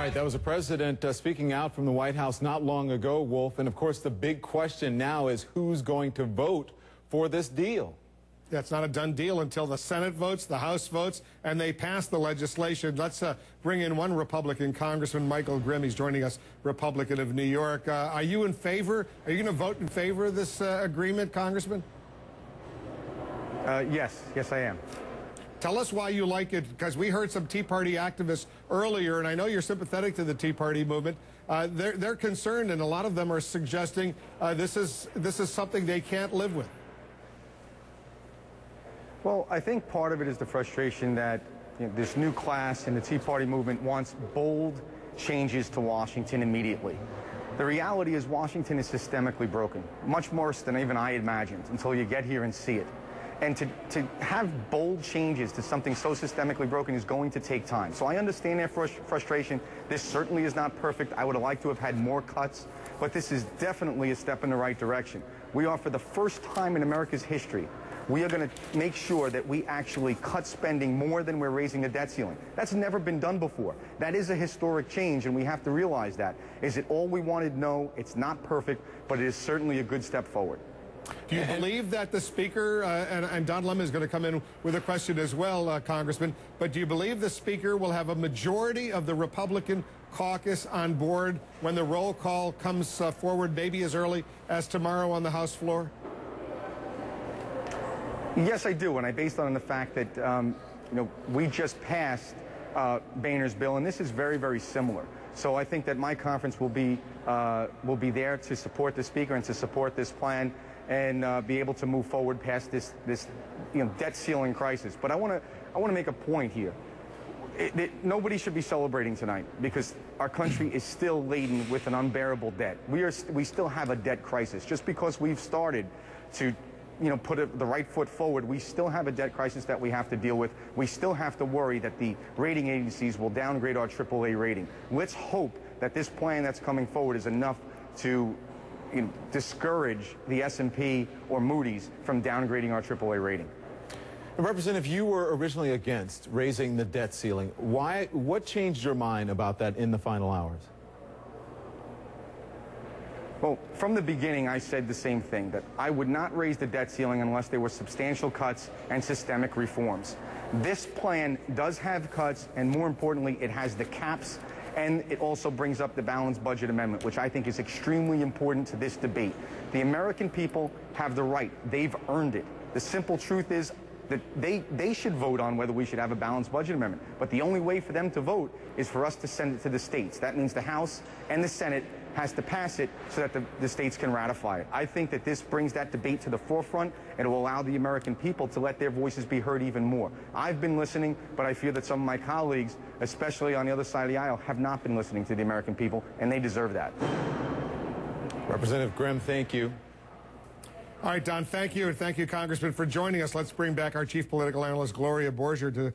right, that was a president speaking out from the White House not long ago, Wolf. And of course, the big question now is who's going to vote for this deal? That's not a done deal until the Senate votes, the House votes, and they pass the legislation. Let's bring in one Republican, Congressman Michael Grimm. He's joining us, Republican of New York. Are you in favor? Are you going to vote in favor of this agreement, Congressman? Yes, I am. Tell us why you like it, because we heard some Tea Party activists earlier, and I know you're sympathetic to the Tea Party movement. They're concerned, and a lot of them are suggesting this is something they can't live with. Well, I think part of it is the frustration that this new class in the Tea Party movement wants bold changes to Washington immediately. The reality is Washington is systemically broken, much worse than even I imagined until you get here and see it. And to have bold changes to something so systemically broken is going to take time. So I understand their frustration. This certainly is not perfect. I would have liked to have had more cuts, but this is definitely a step in the right direction. We are, for the first time in America's history, we are going to make sure that we actually cut spending more than we're raising the debt ceiling. That's never been done before. That is a historic change, and we have to realize that. Is it all we wanted? No, it's not perfect, but it is certainly a good step forward. Do you believe that the Speaker, and Don Lemon is going to come in with a question as well, Congressman, but do you believe the Speaker will have a majority of the Republican caucus on board when the roll call comes forward maybe as early as tomorrow on the House floor? Yes, I do, and I based on the fact that we just passed Boehner's bill, and this is very, very similar. So I think that my conference will be there to support the Speaker and to support this plan and be able to move forward past this debt ceiling crisis. But I want to make a point here. Nobody should be celebrating tonight because our country is still laden with an unbearable debt. We still have a debt crisis. Just because we've started to put the right foot forward, we still have a debt crisis that we have to deal with. We still have to worry that the rating agencies will downgrade our AAA rating. Let's hope that this plan that's coming forward is enough to discourage the S&P or Moody's from downgrading our AAA rating. Representative, you were originally against raising the debt ceiling. Why? What changed your mind about that in the final hours? Well, from the beginning, I said the same thing, that I would not raise the debt ceiling unless there were substantial cuts and systemic reforms. This plan does have cuts, and more importantly, it has the caps, and it also brings up the balanced budget amendment, which I think is extremely important to this debate. The American people have the right. They've earned it. The simple truth is that they should vote on whether we should have a balanced budget amendment. But the only way for them to vote is for us to send it to the states. That means the House and the Senate has to pass it so that the states can ratify it. I think that this brings that debate to the forefront, and it will allow the American people to let their voices be heard even more. I've been listening, but I fear that some of my colleagues, especially on the other side of the aisle, have not been listening to the American people, and they deserve that. Representative Grimm, thank you. All right, Don, thank you, and thank you, Congressman, for joining us. Let's bring back our chief political analyst, Gloria Borger, to